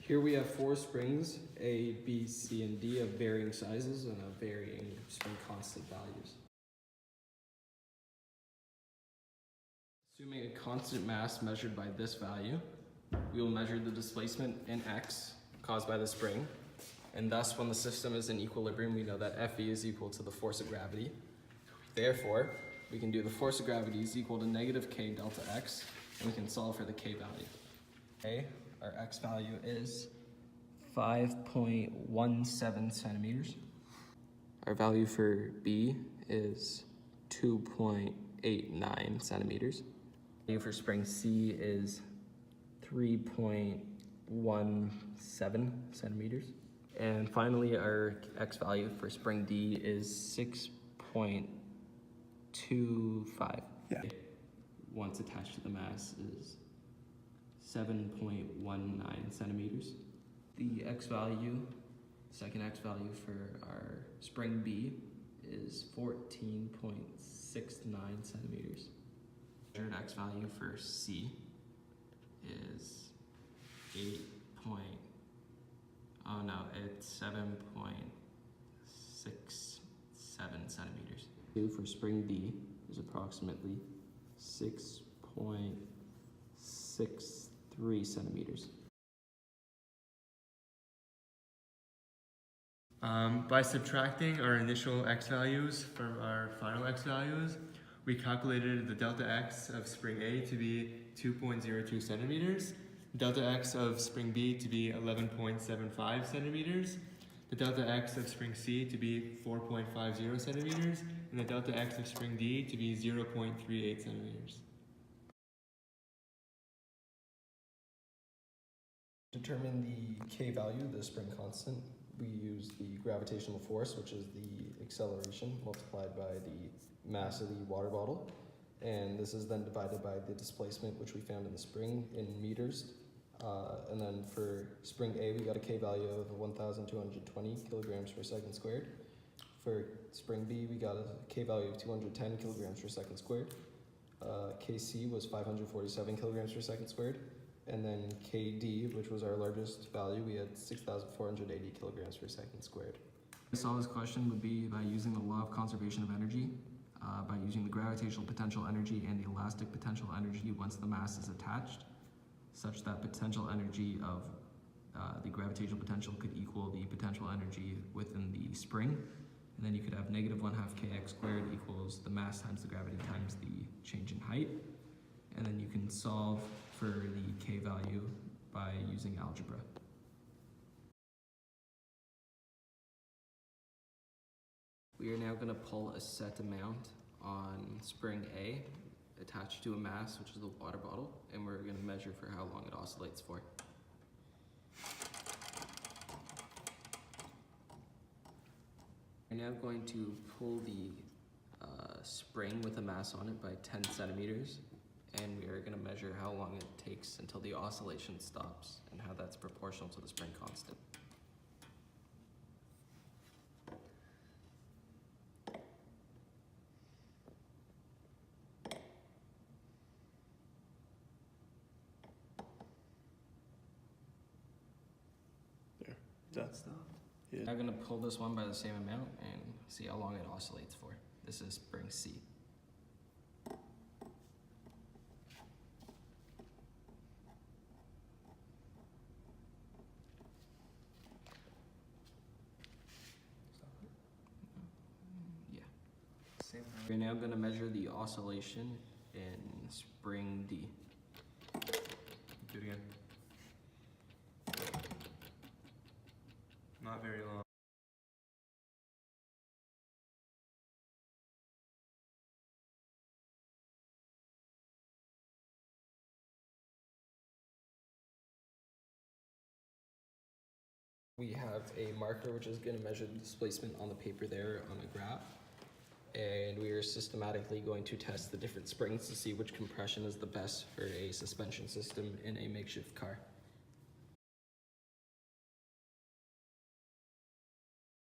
Here we have 4 springs, A, B, C, and D, of varying sizes and of varying spring constant values. Assuming a constant mass measured by this value, we will measure the displacement in X caused by the spring, and thus when the system is in equilibrium, we know that Fe is equal to the force of gravity. Therefore, we can do the force of gravity is equal to negative K delta X, and we can solve for the K value. Okay, our X value is 5.17 centimeters. Our value for B is 2.89 centimeters. Value for spring C is 3.17 centimeters. And finally, our X value for spring D is 6.25. Yeah. Once attached to the mass is 7.19 centimeters. The X value, second X value for our spring B is 14.69 centimeters. Measured X value for C is 7.67 centimeters. For spring D is approximately 6.63 centimeters. By subtracting our initial X values from our final X values, we calculated the delta X of spring A to be 2.02 centimeters, delta X of spring B to be 11.75 centimeters, the delta X of spring C to be 4.50 centimeters, and the delta X of spring D to be 0.38 centimeters. To determine the K value, the spring constant, we use the gravitational force, which is the acceleration multiplied by the mass of the water bottle. And this is then divided by the displacement, which we found in the spring in meters. And then for spring A, we got a K value of 1,220 kilograms per second squared. For spring B, we got a K value of 210 kilograms per second squared. KC was 547 kilograms per second squared. And then KD, which was our largest value, we had 6,480 kilograms per second squared. To solve this question would be by using the law of conservation of energy, by using the gravitational potential energy and the elastic potential energy once the mass is attached, such that potential energy of the gravitational potential could equal the potential energy within the spring. And then you could have negative 1/2 kx squared equals the mass times the gravity times the change in height. And then you can solve for the K value by using algebra. We are now going to pull a set amount on spring A attached to a mass, which is the water bottle, and we're going to measure for how long it oscillates for. We're now going to pull the spring with a mass on it by 10 centimeters. And we are going to measure how long it takes until the oscillation stops and how that's proportional to the spring constant. There, that's the. I'm going to pull this one by the same amount and see how long it oscillates for. This is spring C. We're now going to measure the oscillation in spring D. Do it again. Not very long. We have a marker which is going to measure the displacement on the paper there on a graph. And we are systematically going to test the different springs to see which compression is the best for a suspension system in a makeshift car.